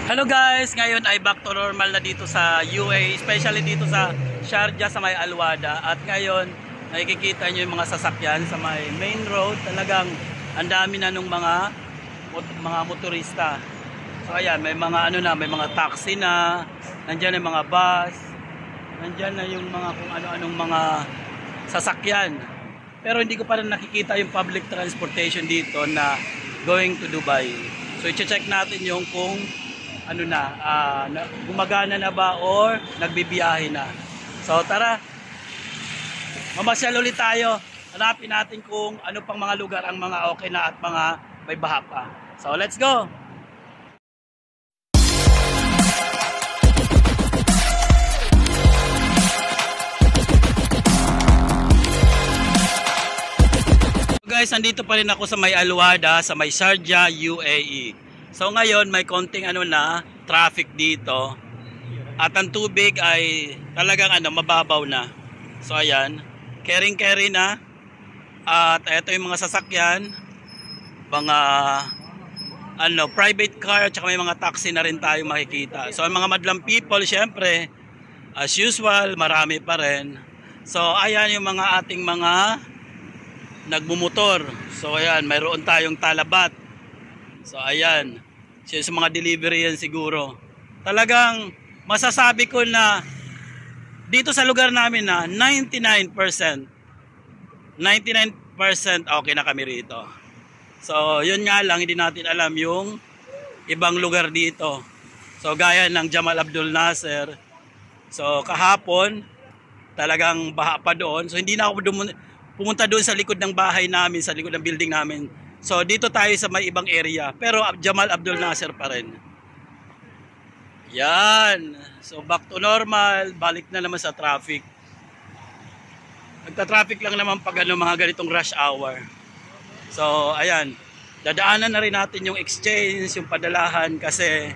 Hello guys, ngayon ay back to normal na dito sa UAE, especially dito sa Sharjah sa may Alwada. At ngayon, nakikita nyo yung mga sasakyan sa may main road. Talagang ang dami na nung mga motorista. So ayan, may mga may mga taxi na, nandiyan yung mga bus, nandiyan na yung mga kung ano-anong mga sasakyan. Pero hindi ko pa rin nakikita yung public transportation dito na going to Dubai. So i-check natin yung kung gumagana na ba or nagbibiyahe na. So tara, mamasyal ulit tayo. Hanapin natin kung ano pang mga lugar ang mga okay na at mga may baha pa. So let's go! Guys, andito pa rin ako sa may Alwada, sa may Sharjah, UAE. So ngayon may konting traffic dito. At ang tubig ay talagang mababaw na. So ayan, carry na. At ito yung mga sasakyan, mga private car at saka may mga taxi na rin tayo makikita. So ang mga madlang people, syempre, as usual, marami pa rin. So ayan yung mga ating mga nagmumotor. So ayan, mayroon tayong talabat. So ayan, sa mga delivery yan siguro. Talagang masasabi ko na dito sa lugar namin na 99% okay na kami rito. So yun nga lang, hindi natin alam yung ibang lugar dito. So gaya ng Jamal Abdul Nasser. So kahapon talagang baha pa doon. So hindi na ako pumunta doon sa likod ng bahay namin, sa likod ng building namin. So dito tayo sa may ibang area, pero Jamal Abdul Nasser pa rin. Yan. So back to normal, balik na naman sa traffic. Nagta-traffic lang naman pag mga ganitong rush hour. So ayan, dadaanan na rin natin yung exchange, yung padalahan kasi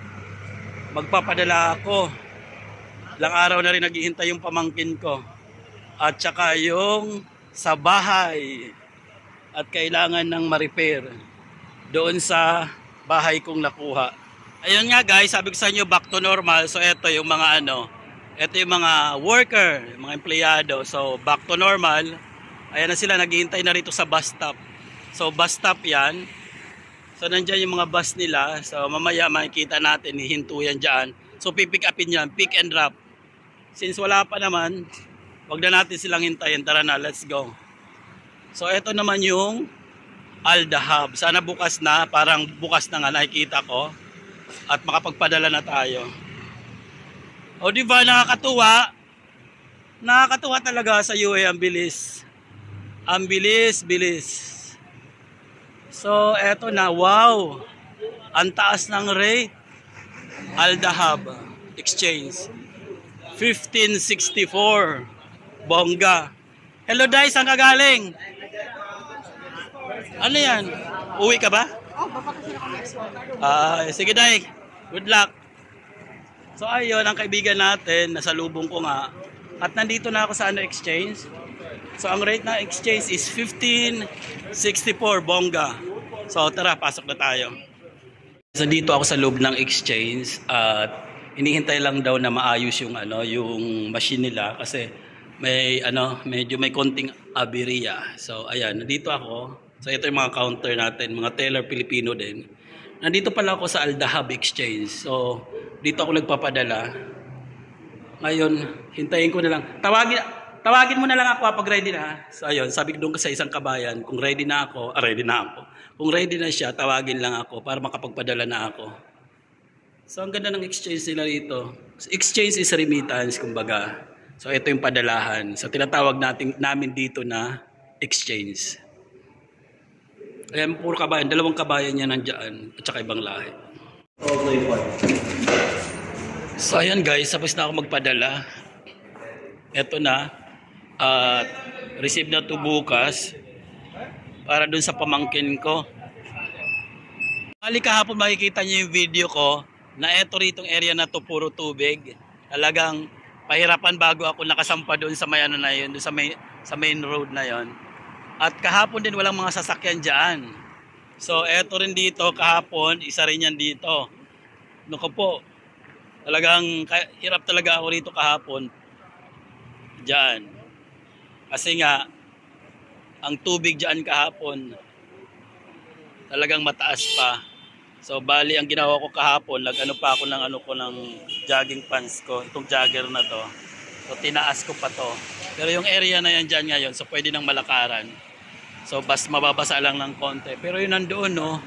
magpapadala ako. Ilang araw na rin naghihintay yung pamangkin ko. At saka yung sa bahay. At kailangan ng ma-repair doon sa bahay kong nakuha. Ayun nga guys, sabi ko sa inyo back to normal. So ito yung mga ito yung mga worker, yung mga empleyado. So back to normal. Ayan na sila, naghihintay na rito sa bus stop. So bus stop yan. So nandiyan yung mga bus nila. So mamaya makikita natin, hihinto yan dyan. So pipick upin yan, pick and drop. Since wala pa naman, wag na natin silang hintayin. Tara na, let's go. So ito naman yung Al Dahab. Sana bukas na, parang bukas na nga nakikita ko. At makapagpadala na tayo. O diba, nakakatuwa. Nakakatuwa talaga sa UAE, ang bilis. Ang bilis. So eto na, wow. Ang taas ng rate. Al Dahab Exchange 1564. Bongga. Hello Day, saan ka galing? Ano yan? Uwi ka ba? Baba kasi ako next one. Sige Day, good luck. So ayun, ang kaibigan natin, nasa lubong ko nga. At nandito na ako sa exchange. So ang rate na exchange is 1564 bongga. So tara, pasok na tayo. So dito ako sa loob ng exchange at hinihintay lang daw na maayos yung yung machine nila kasi medyo may konting aberya. So ayan, nandito ako. So ito yung mga counter natin, mga teller Pilipino din. Nandito pala ako sa Al Dahab Exchange. So dito ako nagpapadala. Ngayon, hintayin ko na lang. Tawagin mo na lang ako pag ready na. So ayun, sabi ko doon sa isang kabayan, kung ready na ako, ready na ako. Kung ready na siya, tawagin lang ako para makapagpadala na ako. So ang ganda ng exchange nila dito. Exchange is remittance, kumbaga. So ito yung padalahan. So tinatawag namin dito na exchange. Ayan, puro kabayan. Dalawang kabayan niya nandiyan at saka ibang lahi. So ayan guys, tapos na ako magpadala. Ito na. Receive na to bukas para dun sa pamangkin ko. Bali kahapon makikita niyo yung video ko na eto ritong area na to puro tubig. Talagang pahirapan bago ako nakasampa doon sa may na yun, doon sa main road na yon. At kahapon din walang mga sasakyan dyan. So eto rin dito kahapon, isa rin yan dito. Naku po, talagang hirap talaga ako rito kahapon. Diyan. Kasi nga, ang tubig diyan kahapon, talagang mataas pa. So bali ang ginawa ko kahapon, nag-ano pa ako ng jogging pants ko, itong jogger na to. So tinaas ko pa to. Pero yung area na yan dyan ngayon, so pwede nang malakaran. So mababasa lang ng konti. Pero yun nandoon, no.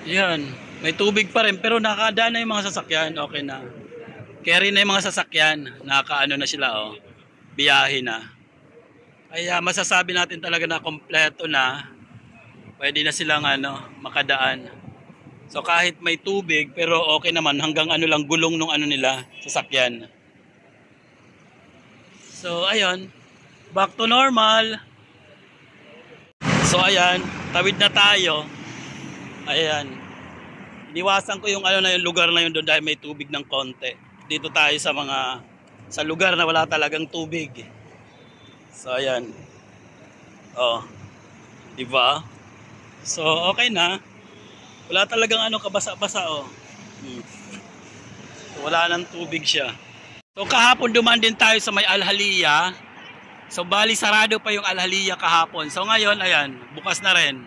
Yan, may tubig pa rin pero nakadaan na yung mga sasakyan, okay na. Carry na yung mga sasakyan, nakaano na sila, oh. Biyahe na. Kaya masasabi natin talaga na kompleto na. Pwede na silang makadaan. So kahit may tubig pero okay naman hanggang lang gulong nung nila sasakyan. So ayun, back to normal. So ayan, tawid na tayo. Ayan. Iniwasan ko yung yung lugar na yun doon dahil may tubig ng konti. Dito tayo sa lugar na wala talagang tubig. So ayan. Oh. 'Di ba? So, okay na. Wala talagang kabasa-basa, oh. So, wala nang tubig siya. So, kahapon dumaan din tayo sa may Al-Haliya. So, bali sarado pa yung Al-Haliya kahapon. So, ngayon, ayan, bukas na rin.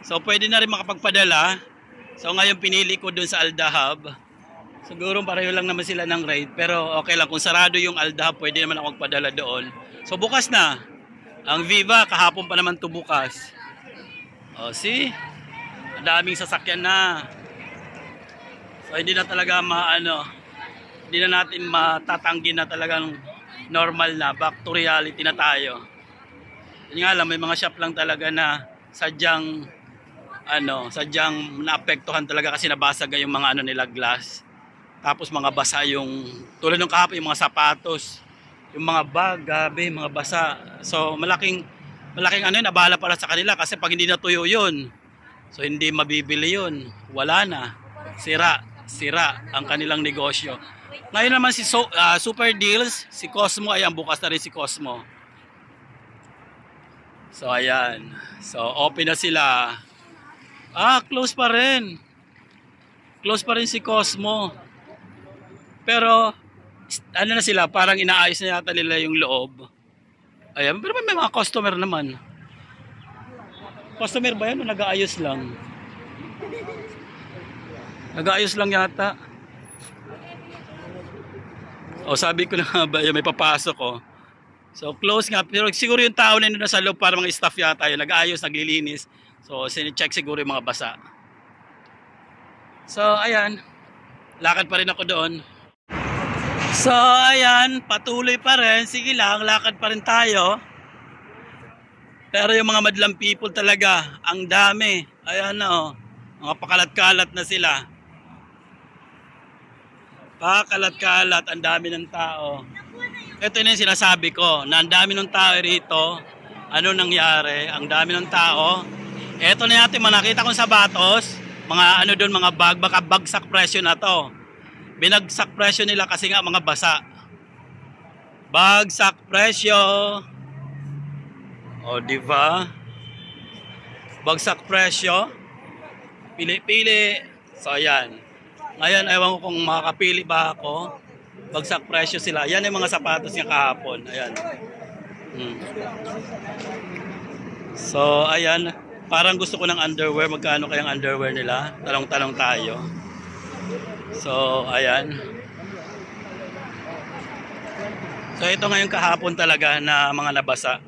So, pwede na rin makapagpadala. So, ngayon pinili ko dun sa Al-Dahab. Siguro pareho lang naman sila ng rate. Pero, okay lang. Kung sarado yung Al-Dahab, pwede naman ako magpadala doon. So, bukas na. Ang Viva, kahapon pa naman to bukas. Oh, see? Daming sasakyan na. So, hindi na talaga hindi na natin matatanggi na talagang normal na. Back to reality na tayo. Yun nga lang, may mga shop lang talaga na sadyang naapektuhan talaga kasi nabasag yung mga nila glass. Tapos mga basa yung, tulad ng kahapon, yung mga sapatos, yung mga bag, gabi, mga basa. So, malaking nabala para sa kanila kasi pag hindi natuyo yun, so hindi mabibili yun, wala na, sira ang kanilang negosyo. Ngayon naman si Super Deals, si Cosmo, ayan, bukas na rin si Cosmo. So ayan, so open na sila. Close pa rin si Cosmo, pero na sila, parang inaayos na yata nila yung loob. Ayan, pero may mga customer naman. Customer ba yan o nag-aayos lang? Nag-aayos lang yata. O sabi ko na ba, may papasok ko. So close nga, pero siguro yung tao na nasa loob para mga staff yata yun. Nag-aayos, naglilinis. So sinicheck siguro yung mga basa. So ayan, lakad pa rin ako doon. So ayan, patuloy pa rin, sige lang, lakad pa rin tayo. Pero yung mga madlang people talaga, ang dami. Ayan na, mga pakalat-kalat na sila. Pakalat-kalat, ang dami ng tao. Ito na yung sinasabi ko, na ang dami ng tao rito. Ano nangyari? Ang dami ng tao. Ito na natin, nakita kong sapatos, mga doon, mga bag, baka bagsak presyo na to. Binagsak presyo nila kasi nga mga basa. Bagsak presyo. O, di ba? Bagsak presyo. Pili-pili. So, ayan. Ngayon, ewan ko kung makakapili ba ako. Bagsak presyo sila. Yan yung mga sapatos niya kahapon. Ayan. So, ayan. Parang gusto ko ng underwear. Magkano kayang underwear nila? Talong-talong tayo. So, ayan. So, ito ngayon kahapon talaga na mga nabasa.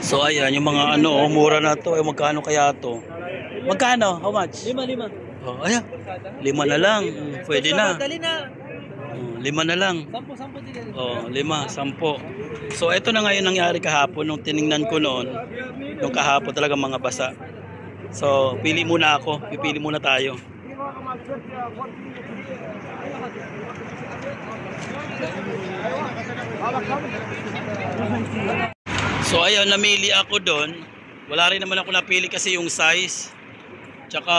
So ayan, yung mga mura na to. Magkano kaya to? Magkano? How much? 5. Oh, ayan. 5 na lang. Pwede na. 5 na lang. 10 Oh, 5, 10. So ito na ngayon nangyari kahapon nung tiningnan ko noon. Nung kahapon talaga mga basa. So pili muna ako. Pipili muna tayo. So ayun, namili ako doon. Wala rin naman ako napili kasi yung size. Tsaka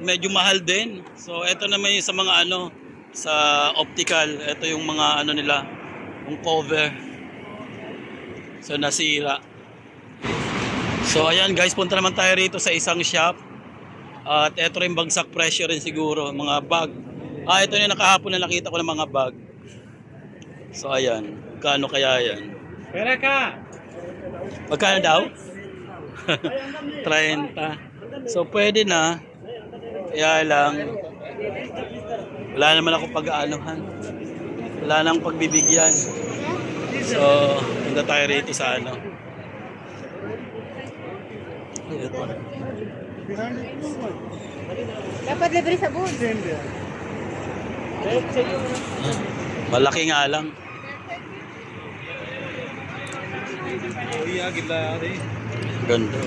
medyo mahal din. So ito naman yung sa mga ano, sa optical. Ito yung mga ano nila, yung cover. So nasira. So ayan guys, punta naman tayo rito sa isang shop. At ito rin bagsak presyo rin siguro, mga bag. Ito na nakahapon na nakita ko ng mga bag. So ayan, kano kaya yan? Pera ka! Magkano daw? 30. So pwede na. Kaya lang wala naman ako pag-aanuhan. Wala nang pagbibigyan. So punta tayo rito sa ano. Ito. Dapat libre sa bus. Malaki nga lang. Ganda.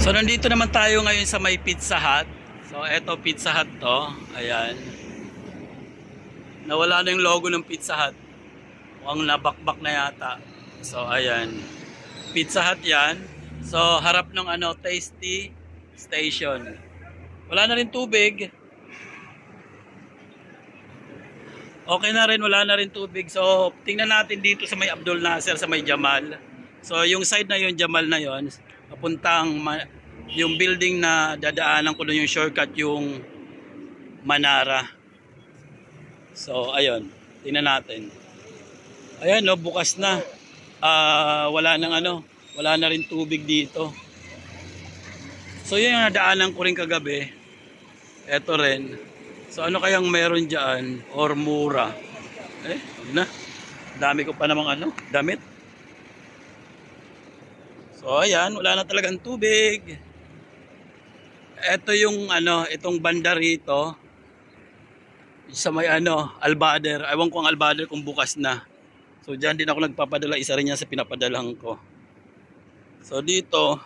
So nandito naman tayo ngayon sa may Pizza Hut. So eto Pizza Hut to. Ayan. Nawala na yung logo ng Pizza Hut. Mukhang nabakbak na yata. So ayan. Pizza Hut yan. So harap ng ano, Tasty Station. Wala na rin tubig. Okay na rin, wala na rin tubig. So tingnan natin dito sa may Abdul Nasser, sa may Jamal. So yung side na yun, Jamal na yun, papuntang yung building na dadaanan ko doon, yung shortcut yung Manara. So ayun, tingnan natin. Ayan no, bukas na. Wala nang ano, wala na rin tubig dito. So yun yung nadaanan ko rin kagabi. Eto rin. So ano kayang meron dyan or mura? Huwag na. Dami ko pa namang ano, damit. So ayan, wala na talagang tubig. Ito yung ano, itong banda rito sa may ano, Albader. Ewan ko ang Albader kung bukas na. So diyan din ako nagpapadala, isa rin yan sa pinapadalang ko. So dito,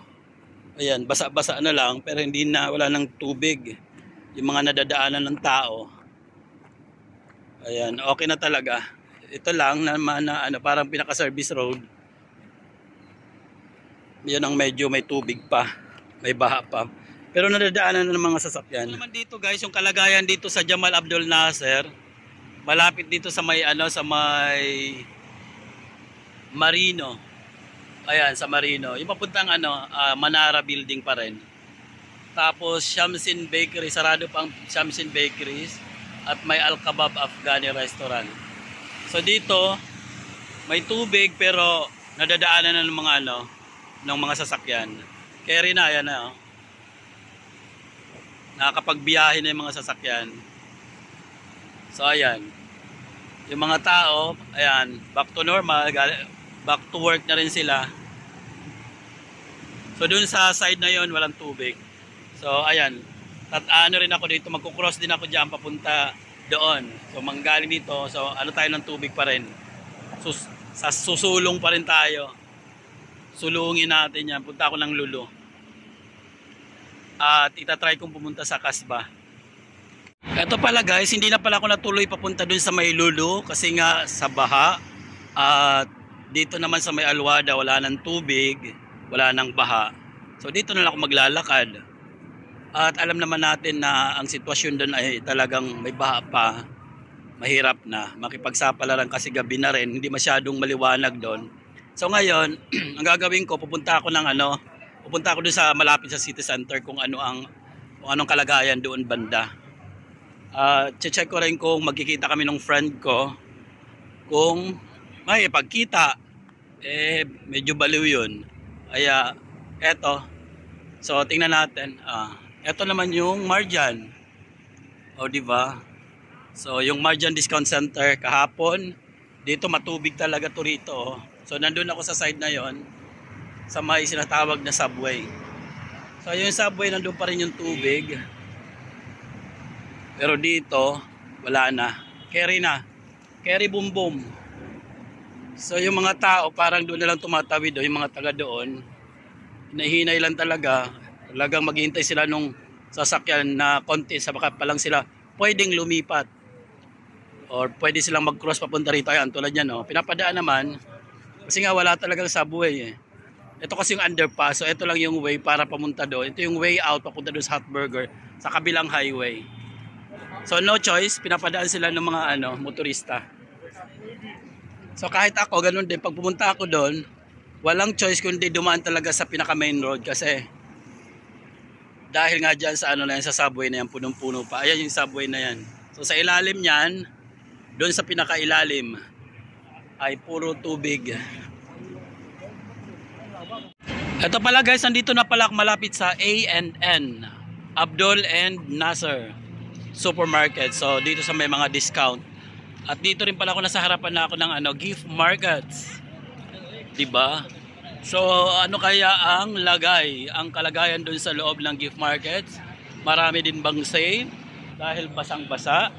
ayan, basa-basa na lang pero hindi na, wala nang tubig. Yung mga nadadaanan ng tao. Ayan, okay na talaga. Ito lang naman na ano, parang pinaka-service road. Yan ang medyo may tubig pa, may baha pa. Pero nadadaanan na ng mga sasakyan. Ito naman dito guys, yung kalagayan dito sa Jamal Abdul Nasser. Malapit dito sa may ano, sa may Marino. Ayan, sa Marino. Yung papuntang ano, Manara building pa rin. Tapos Shamsin Bakery, sarado pa ang Shamsin Bakeries. At may Al-Kabab Afghani restaurant. So dito, may tubig pero nadadaanan na ng mga ano, ng mga sasakyan. Carry na, ayan na. Nakakapagbiyahe na yung mga sasakyan. So ayan. Yung mga tao, ayan, back to normal, back to work na rin sila. So dun sa side na yon walang tubig. So ayan, ano rin ako dito, magkukross din ako dyan papunta doon. So manggaling dito, so ano tayo ng tubig pa rin. Susulong pa rin tayo. Sulungin natin yan, punta ako ng Lulu. At itatry kong pumunta sa Kasbah. Ito pala guys, hindi na pala ako natuloy papunta dun sa may Lulu kasi nga sa baha. At dito naman sa may Alwada wala nang tubig, wala nang baha. So dito na lang ako maglalakad. At alam naman natin na ang sitwasyon doon ay talagang may baha pa. Mahirap na. Makipagsapalaran kasi gabi na rin, hindi masyadong maliwanag doon. So ngayon, ang gagawin ko, pupunta ako doon sa malapit sa city center kung anong kalagayan doon banda. Check ko rin kung magkikita kami ng friend ko. Kung may pagkita, medyo baliw yun. Kaya, eto, So tingnan natin. Ito naman yung Marjan. O di ba? So yung Marjan Discount Center kahapon, dito matubig talaga to rito. Oh. So nandun ako sa side na yon, sa may sinatawag na subway. So yung subway nandun pa rin yung tubig. Pero dito wala na. Carry na. Carry boom boom. So yung mga tao parang doon na lang tumatawid, yung mga taga doon. Hinahinay lang talaga. Talagang maghihintay sila nung sasakyan na konti sa baka pa lang sila pwedeng lumipat. Or pwede silang mag-cross papunta rito. Ayan, tulad yan, no? Pinapadaan naman. Kasi nga wala talagang subway, eh. Ito kasi yung underpass. So ito lang yung way para pamunta doon. Ito yung way out papunta doon sa Hotburger sa kabilang highway. So no choice, pinapadaan sila ng mga motorista. So kahit ako, ganun din. Pag pumunta ako doon, walang choice kundi dumaan talaga sa pinaka main road kasi dahil nga dyan sa na yan, sa subway na yan, punong-puno pa. Ayan yung subway na yan. So sa ilalim niyan, doon sa pinakailalim ay puro tubig. Ito pala guys, nandito na pala malapit sa A&N, Abdul and Nasser Supermarket. So dito sa may mga discount. At dito rin pala ako nasa harapan na ako ng gift markets. 'Di ba? So ano kaya ang kalagayan doon sa loob ng gift markets? Marami din bang sale dahil basang-basa?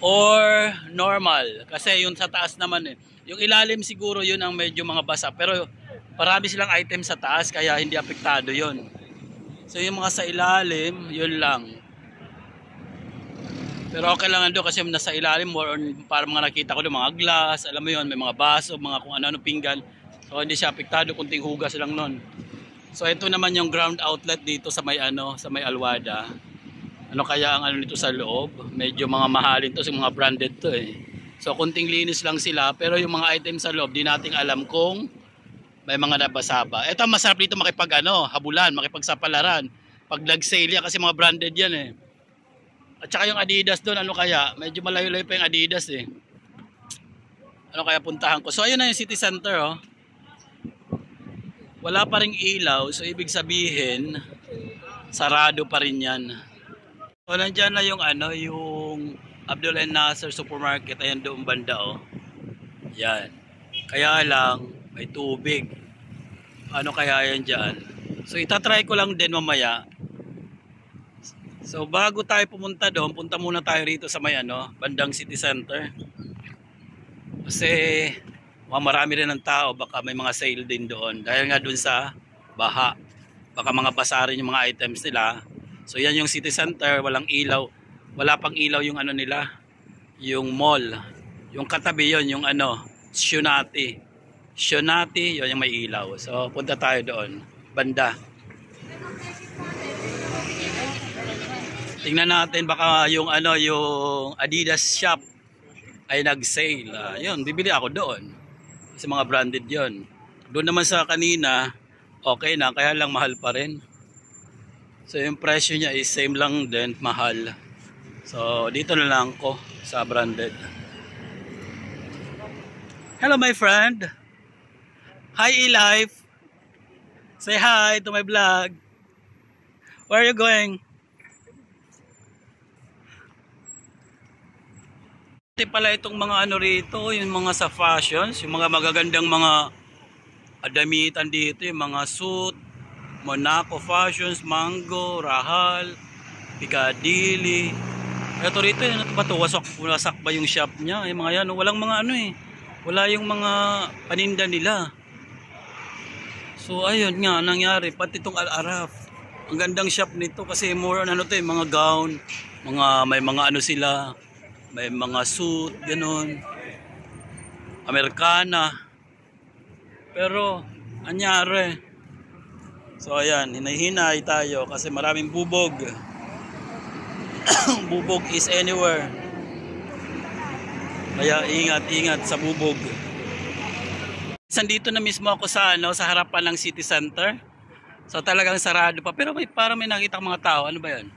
Or normal? Kasi yung sa taas naman yung ilalim siguro yun ang medyo mga basa. Pero marami silang item sa taas kaya hindi apektado yun. So yung mga sa ilalim, yun lang. Pero okay lang doon kasi nasa ilalim more on para mga nakita ko doon mga glass, alam mo yun, may mga baso, mga kung ano-ano pinggan. So hindi siya apektado, kunting hugas lang nun. So ito naman yung ground outlet dito sa may sa may Alwada. Ano kaya ang nito sa loob? Medyo mga mahalin to, mga branded to eh. So kunting linis lang sila, pero yung mga items sa loob, di nating alam kung may mga nabasa ba. Ito masarap dito makipag habulan, makipagsapalaran. Pag nag-sale yan kasi mga branded yan eh. At saka yung Adidas doon, ano kaya? Medyo malayo-layo pa yung Adidas eh. Ano kaya puntahan ko? So ayun na yung city center oh. Wala pa ring ilaw, so ibig sabihin sarado pa rin yan. So nandiyan na yung yung Abdul and Nasser Supermarket, ayan doon banda oh. Yan. Kaya lang may tubig. Ano kaya yan dyan? So itatry ko lang din mamaya. So bago tayo pumunta doon, punta muna tayo rito sa may bandang city center. Kasi marami rin ng tao, baka may mga sale din doon. Dahil nga doon sa baha, baka mga basa rin yung mga items nila. So yan yung city center, walang ilaw. Wala pang ilaw yung nila, yung mall. Yung katabi yon yung Shunati. Shunati, yun yung may ilaw. So punta tayo doon, banda. Tingnan natin baka yung yung Adidas shop ay nag-sale. Yun, bibili ako doon. Kasi mga branded yon. Doon naman sa kanina, okay na, kaya lang mahal pa rin. So yung presyo niya is same lang din, mahal. So dito na lang ko sa branded. Hello my friend. Hi eLife. Say hi to my vlog. Where are you going? Ito pala itong mga rito, yung mga sa fashions, yung mga magagandang mga damitan dito, yung mga suit, Monaco Fashions, Mango, Rahal, Piccadilly. Ito rito, ano ba ito? Wasak ba yung shop niya? Yung mga yan, walang mga wala yung mga paninda nila. So ayun nga, nangyari, pati itong Al-Araf. Ang gandang shop nito kasi more on mga gown, may mga sila, may mga suit, ganun. Amerikana. Pero, anyari. So ayan, hinahinay tayo kasi maraming bubog. Bubog is anywhere. Kaya ingat-ingat sa bubog. Sandito na mismo ako sa sa harapan ng city center. So talagang sarado pa, pero parang may nakita mga tao. Ano ba 'yan?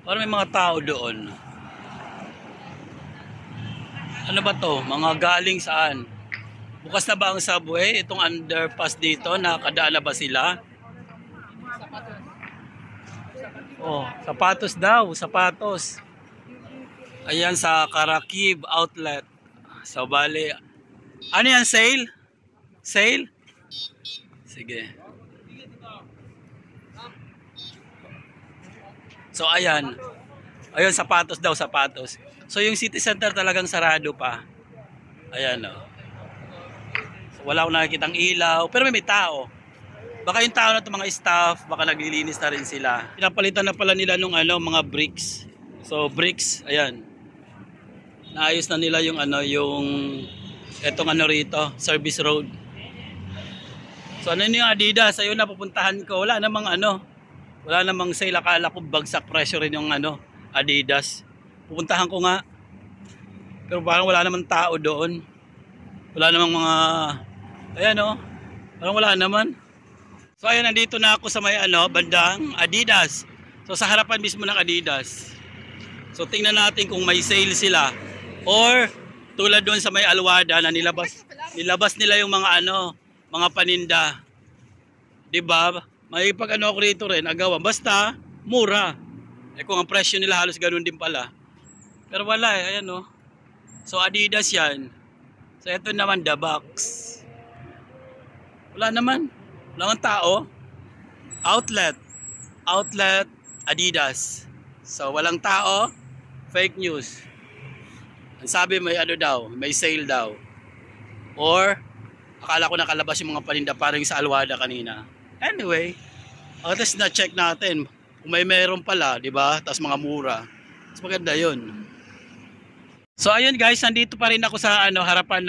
Parang may mga tao doon. Ano ba 'to? Mga galing saan? Bukas na ba ang subway? Itong underpass dito, nakadaan na ba sila? Oh, sapatos daw, sapatos. Ayan sa Karakib Outlet. So bali, ano yan, sale? Sale? Sige. So ayan. Ayun, sapatos daw, sapatos. So yung city center talagang sarado pa. Ayan o. So, wala akong nakikitang ilaw. Pero may tao. Baka yung tao na ito, mga staff, baka naglilinis na rin sila. Pinapalitan na pala nila nung mga bricks. So bricks, ayan. Naayos na nila yung etong rito, service road. So ano yung Adidas, ayun na pupuntahan ko. Wala namang sale. Akala ko bagsak presyo rin yung Adidas. Pupuntahan ko nga. Pero parang wala namang tao doon. Wala namang mga parang wala naman. So ayun, nandito na ako sa may bandang Adidas. So sa harapan mismo ng Adidas. So tingnan natin kung may sale sila or tulad doon sa may Alwada na nilabas nila yung mga paninda. 'Di ba? May ako rito rin, agawan. Basta mura. Kung ang presyo nila halos ganoon din pala. Pero wala ayan oh. So Adidas 'yan. So ito naman the box. Wala naman tao. Outlet Adidas. So walang tao, fake news. Ang sabi may may sale daw. Or akala ko nakalabas yung mga paninda parang sa Alwada kanina. Anyway, at least na-check natin kung meron pala, 'di ba? Tapos mga mura. Mas maganda 'yun. So ayun guys, nandito pa rin ako sa harapan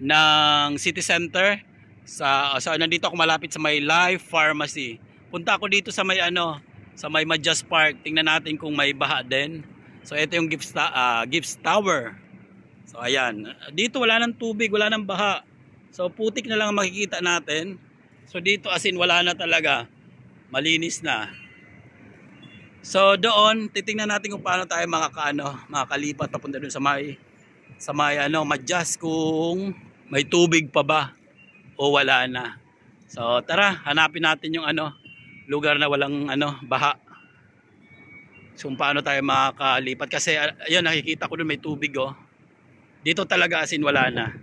ng City Center. Nandito ako malapit sa may Life Pharmacy. Punta ako dito sa may sa may Majas Park. Tingnan natin kung may baha din. So ito yung Gibbs Tower. So ayan, dito wala nang tubig, wala nang baha. So putik na lang ang makikita natin. So dito as in wala na talaga. Malinis na. So doon titingnan natin kung paano tayo makakalipat papunta doon sa may Majas, kung may tubig pa ba o wala na. So tara, hanapin natin yung lugar na walang baha. So paano tayo makakalipat kasi ayun, nakikita ko doon may tubig oh. Dito talaga as in wala na.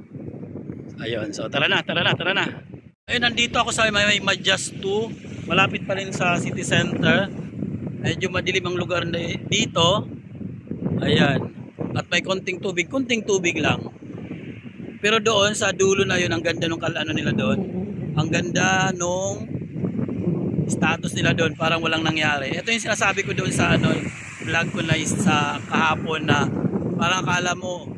Ayun, so tara na. Ayun, nandito ako sa may Majas 2, malapit pa rin sa City Center. Medyo madilim ang lugar dito. Ayan. At may konting tubig lang. Pero doon sa dulo na yun, ang ganda nung nila doon. Ang ganda nung status nila doon, parang walang nangyari. Ito yung sinasabi ko doon sa vlog ko na sa kahapon na parang akala mo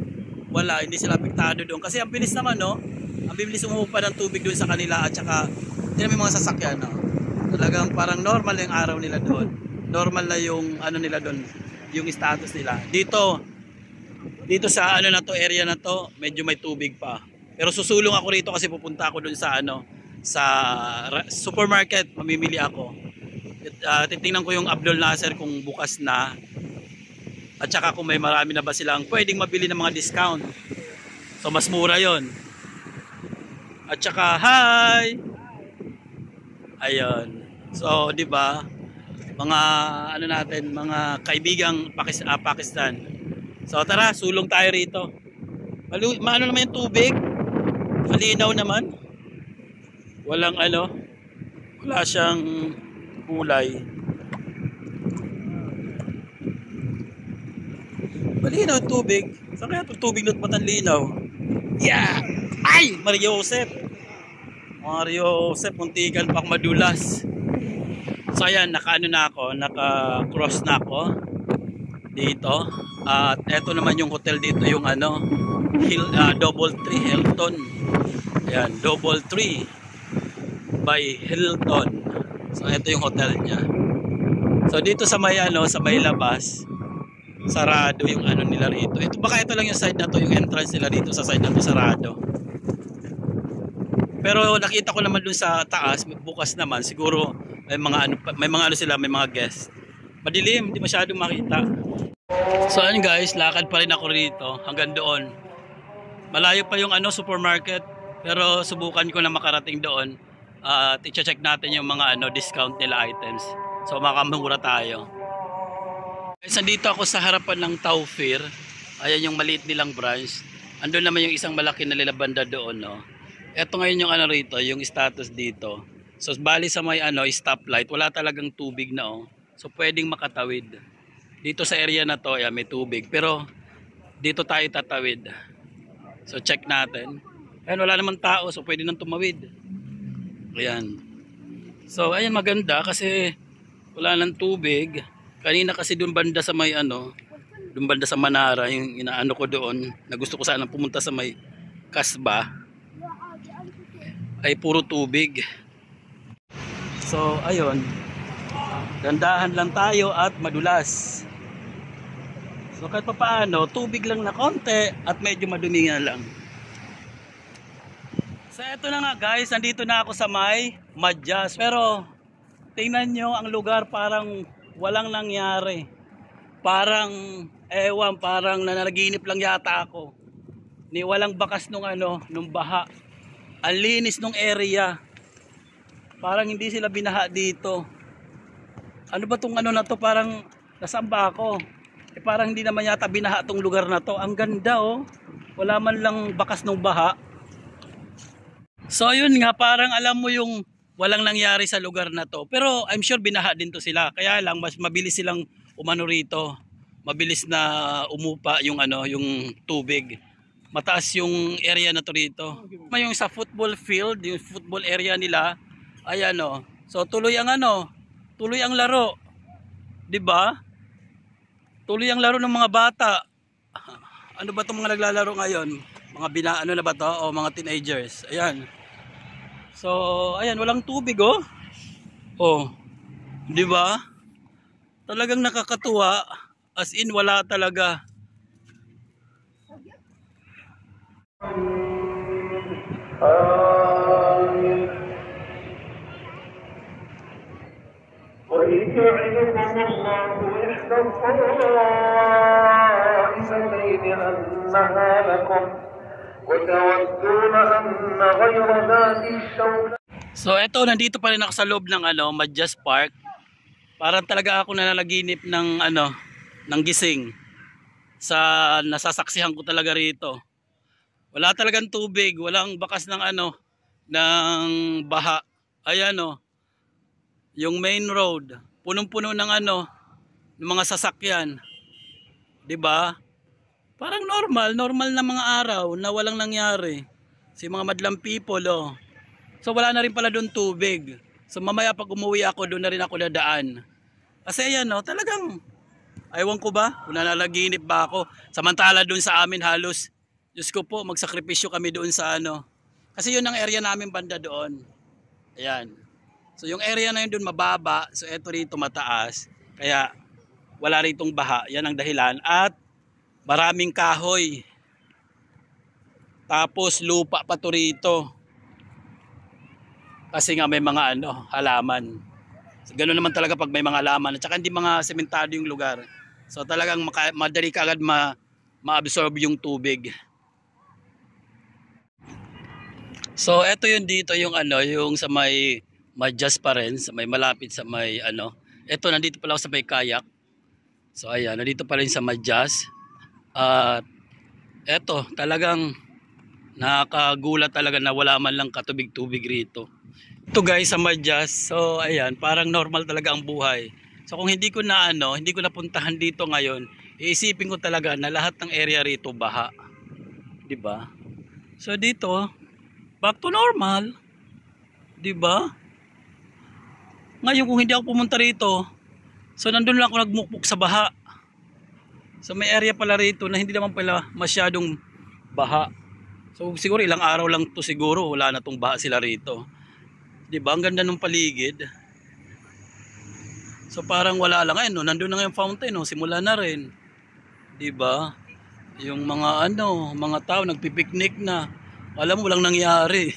wala, hindi sila apektado doon. Kasi ang bilis naman ang bilis umupa ng tubig doon sa kanila at saka may mga sasakyan Talagang parang normal yung araw nila doon. Normal na yung nila doon, yung status nila. Dito sa area na to, medyo may tubig pa. Pero susulong ako rito kasi pupunta ako doon sa sa supermarket, mamimili ako. Titingnan ko yung Abdul Nasser kung bukas na. At saka kung may marami na ba silang pwedeng mabili ng mga discount. So mas mura 'yon. At saka hi. Ayun. So, 'di ba? Mga natin, mga kaibigang Pakistan. So tara, sulong tayo rito. Maano naman yung tubig? Malinaw naman. Walang wala siyang kulay. Malinaw yung tubig. Saan kaya itong tubig na't matanlinaw? Yeah! Ay! Mario Joseph, muntikan pang madulas. So ayan, naka-cross na ako dito. At eto naman yung hotel dito, yung Double Tree Hilton. Ayan, Double Tree by Hilton. So ito yung hotel niya. So dito sa may labas, sarado yung nila rito. Baka ito lang yung side na to, yung entrance nila dito sa side na to sarado. Pero nakita ko naman dun sa taas, bukas naman siguro may mga guest. Madilim, hindi masyadong makita. So ayun guys, lakad pa rin ako rito hanggang doon. Malayo pa yung ano supermarket, pero subukan ko na makarating doon. At i-check natin yung mga ano discount nila items. So makamura tayo. Guys, nandito ako sa harapan ng Taufir. Ayan yung maliit nilang branch. Andun naman yung isang malaki na banda doon, no. Ito ngayon yung ano rito, yung status dito. So bali sa may ano stoplight, wala talagang tubig na, oh. So pwedeng makatawid. Dito sa area na to, may tubig. Pero dito tayo tatawid. So check natin. Ayan, wala naman tao, so pwede nang tumawid. Ayan. So ayan, maganda kasi wala nang tubig. Kanina kasi doon banda sa may ano, doon banda sa Manara, yung inaano ko doon, na gusto ko sana pumunta sa may Kasba, ay puro tubig. So ayun, dandahan lang tayo at madulas. So kahit pa paano, tubig lang na konti at medyo madumi nga lang. So eto na nga guys, nandito na ako sa may Madjas. Pero tingnan nyo, ang lugar parang walang nangyari. Parang, ewan, parang nananaginip lang yata ako. Ni walang bakas nung ano, nung baha. Ang linis nung area. Parang hindi sila binaha dito. Ano ba tong ano na to? Parang nasaan ba ako? Parang hindi naman yata binaha tong lugar na to. Ang ganda, oh. Wala man lang bakas nung baha. So yun nga, parang alam mo yung walang nangyari sa lugar na to. Pero I'm sure binaha din to sila. Kaya lang mas mabilis silang umano rito. Mabilis na umupa yung ano, yung tubig. Mataas yung area na to rito. Yung sa football field, yung football area nila, ayan, oh. So tuloy ang ano, tuloy ang laro. 'Di ba? Tuloy ang laro ng mga bata. Ano ba 'tong mga naglalaro ngayon? Mga ano na ba 'to? O mga teenagers. Ayan. So, ayan, walang tubig, oh. Oh. 'Di ba? Talagang nakakatuwa. As in, wala talaga. وإذ يعدكم الله إحدى الطائفتين أنها لكم وتودون أن غير ذات الشوكة. So eto, nandito pa rin ako sa loob ng ano, Madjas Park. Parang talaga ako nananaginip ng ano, ng gising. Sa nasasaksihan ko talaga rito. Wala talagang tubig, walang bakas ng ano, ng baha. Ayan, oh. Yung main road, punong-puno ng ano, ng mga sasakyan. 'Di ba? Parang normal na mga araw na walang nangyari. Si mga madlang people, oh. So wala na rin pala doon tubig. So mamaya pag umuwi ako, doon na rin ako dadaan. Kasi ayan, oh, talagang aywan ko ba, kung nananaginip ba ako. Samantala doon sa amin halos, Diyos ko po, magsakripisyo kami doon sa ano. Kasi yun ang area namin banda doon. Ayan. So yung area na yun doon mababa, so eto rito mataas. Kaya wala ritong baha, yan ang dahilan. At maraming kahoy. Tapos lupa pa to rito. Kasi nga may mga ano, halaman. So, ganoon naman talaga pag may mga halaman. At saka hindi mga sementado yung lugar. So talagang madali ka agad ma-absorb yung tubig. So eto yun dito yung ano, yung sa may Madjas pa rin, sa may malapit sa may ano. Eto, nandito pala ako sa may kayak. So ayan, nandito pa rin sa Madjas. At eto, talagang nakakagulat talaga na wala man lang katubig-tubig rito. Ito guys sa Madjas. So ayan, parang normal talaga ang buhay. So kung hindi ko na ano, hindi ko napuntahan dito ngayon, iisipin ko talaga na lahat ng area rito baha. 'Di ba? So dito, back to normal. 'Di ba? Ngayon kung hindi ako pumunta rito, so nandun lang ako nagmukpok sa baha. So may area pala rito na hindi naman pala masyadong baha. So siguro ilang araw lang to siguro, wala na tong baha sila rito. 'Di ba? Ang ganda ng paligid. So parang wala lang ngayon, no? Nandun na nga yung fountain, no? Simula na rin. 'Di ba? Yung mga ano, mga tao nagpipiknik na. Alam mo walang nangyari.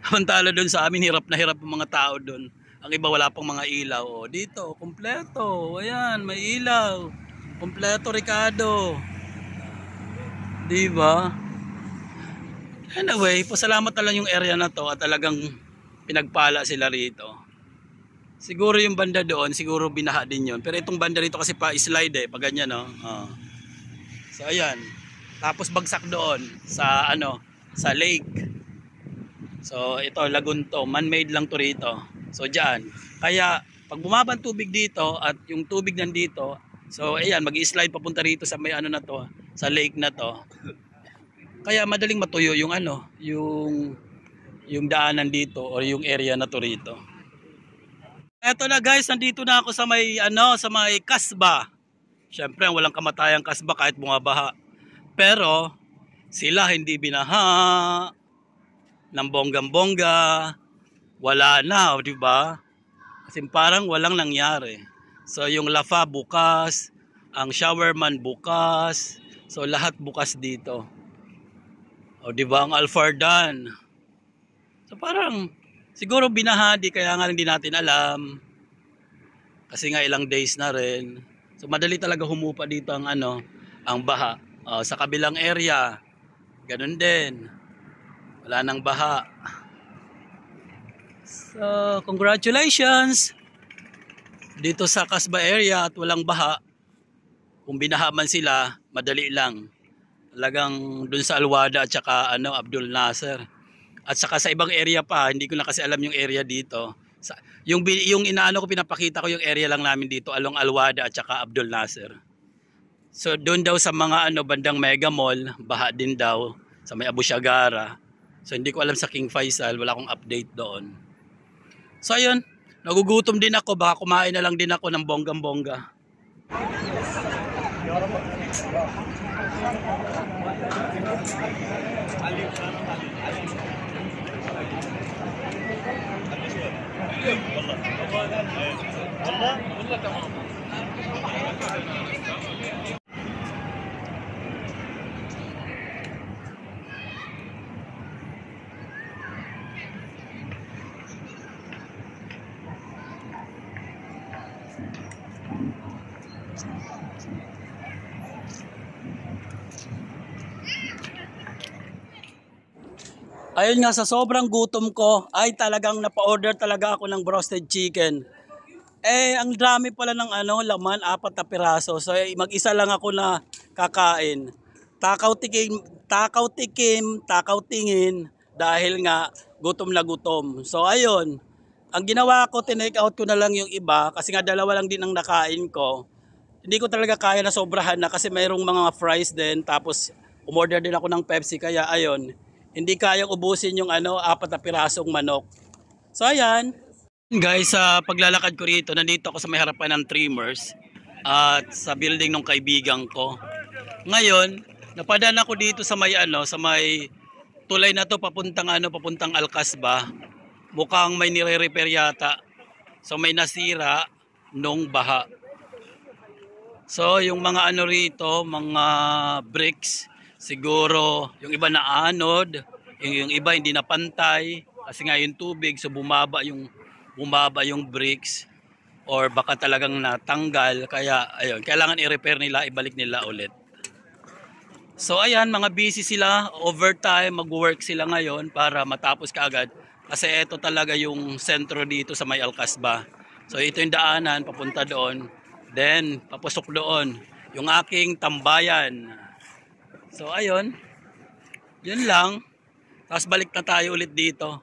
Samantala doon sa amin hirap na hirap ang mga tao doon. Ang iba wala pang mga ilaw. O, dito, kompleto. Ayan, may ilaw. Kompleto, Ricardo. Diba? Anyway, pasalamat na lang yung area na to at talagang pinagpala sila rito. Siguro yung banda doon, siguro binaha din yun. Pero itong banda rito kasi pa-slide pag ganyan, no? So ayan. Tapos bagsak doon sa sa lake. So ito lagoon to, man-made lang to rito. So diyan. Kaya pag bumaba ang tubig dito at yung tubig nandito, so ayan, mag-i-slide papunta rito sa may na to, sa lake na to. Kaya madaling matuyo yung yung daanan dito or yung area na to rito. Eto na guys, nandito na ako sa may sa may kasba. Syempre walang kamatayang kasba kahit bumabaha. Pero sila hindi binaha ng bonggang-bongga. Wala na, di ba? Kasi parang walang nangyari. So yung Lafa bukas, ang Showerman bukas. So lahat bukas dito. O di ba ang Alfardan? So parang siguro binahadi kaya nga hindi natin alam. Kasi nga ilang days na rin. So madali talaga humupa dito ang ang baha. Sa kabilang area, ganun din. Wala nang baha. So congratulations dito sa Kasba area at walang baha. Kung binaha man sila, madali lang. Talagang dun sa Alwada at saka Abdul Nasser. At saka sa ibang area pa, hindi ko na kasi alam yung area dito. Yung ko pinapakita ko yung area lang namin dito along Alwada at saka Abdul Nasser. So doon daw sa mga bandang Mega Mall, baha din daw sa may Abu Shagara. So hindi ko alam sa King Faisal, wala akong update doon. So ayun, nagugutom din ako, baka kumain na lang din ako ng bonggang-bongga. Ayun nga, sa sobrang gutom ko, ay talagang napa-order talaga ako ng broasted chicken. Ang dami pala ng laman, 4 na piraso. So mag-isa lang ako na kakain. Takaw tikim, takaw tingin dahil nga gutom na gutom. So ayun, ang ginawa ko, tinake out ko na lang yung iba kasi nga 2 lang din ang nakain ko. Hindi ko talaga kaya na sobrahan na kasi mayroong mga fries din, tapos umorder din ako ng Pepsi, kaya ayun, hindi kayang ubusin yung 4 na pirasong manok. So ayan. Guys, sa paglalakad ko rito, nandito ako sa may harapan ng Trimmers at sa building ng kaibigan ko. Ngayon, napadaan ako dito sa may sa may tulay na to papuntang Al-Kasba. Mukhang may nire-repair yata. So may nasira nung baha. So yung mga rito, mga bricks, siguro yung iba na anod, yung iba hindi na pantay kasi nga yung tubig, so bumaba yung bricks or baka talagang natanggal, kaya ayun, kailangan i-repair nila, ibalik nila ulit. So ayan, mga busy sila, overtime, mag-work sila ngayon para matapos kaagad kasi ito talaga yung sentro dito sa may Al-Kasba. So ito yung daanan papunta doon, then papasok doon yung aking tambayan. So ayun, yun lang. Tapos balik na tayo ulit dito.